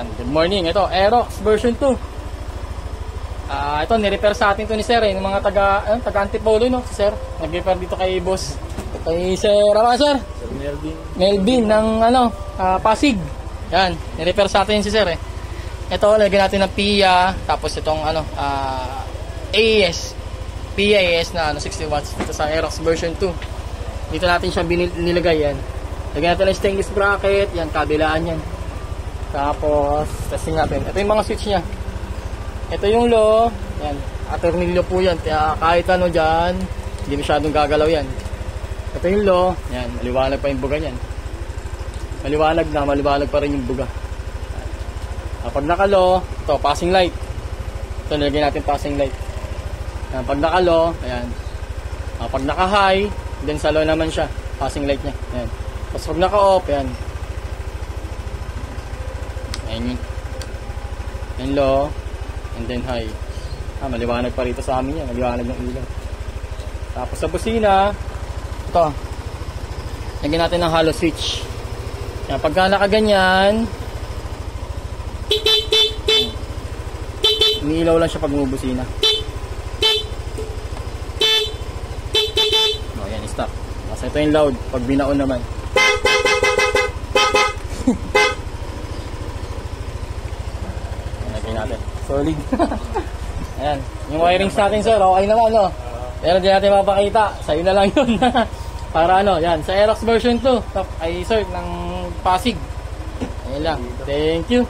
Yan, good morning. Ito, Aerox version 2. Ito, nirepair sa atin to ni Sir, yung mga taga-Antipolo, no? Si Sir, nag-repair dito kay boss. Kay Sir, Sir? Melvin ng, Pasig. Yan, nirepair sa atin si Sir, eh. Ito, lagyan natin ng PIA, tapos itong, AES. PIAS na, 60 watts dito sa Aerox version 2. Dito natin siya nilagay, yan. Lagyan natin ng stainless bracket, yan, kabilaan yan. Tapos, testing natin. Ito yung mga switch niya. Ito yung low, yan. Aternilyo po yan. Kaya kahit ano dyan, hindi masyadong gagalaw yan. Ito yung low, yan. Maliwanag pa yung buga yan. Maliwanag pa rin yung buga. Pag naka-low, ito, passing light. Ito, nilagyan natin passing light. Yan, pag naka-low, ayan. Pag naka-high, then sa low naman siya. Passing light niya. Yan. Tapos pag naka-off, yan. Ayan yun. Yan low, and then high. Maliwanag pa rito sa amin yan. Maliwanag ng ilaw. Tapos sa busina, ito. Lagyan natin ng hollow switch. Yan, pagka nakaganyan, umiilaw lang siya pag bumubusina. Yan, stop. Kasi ito yung loud pag binaon naman. Lagyan natin. Solid. Ayan. Yung wirings natin, sir, okay naman, no? Pero di natin mapakita. Sa'yo na lang yun. Para yan. Sa Aerox version 2. Ay, sir, ng Pasig. Ayan lang. Thank you.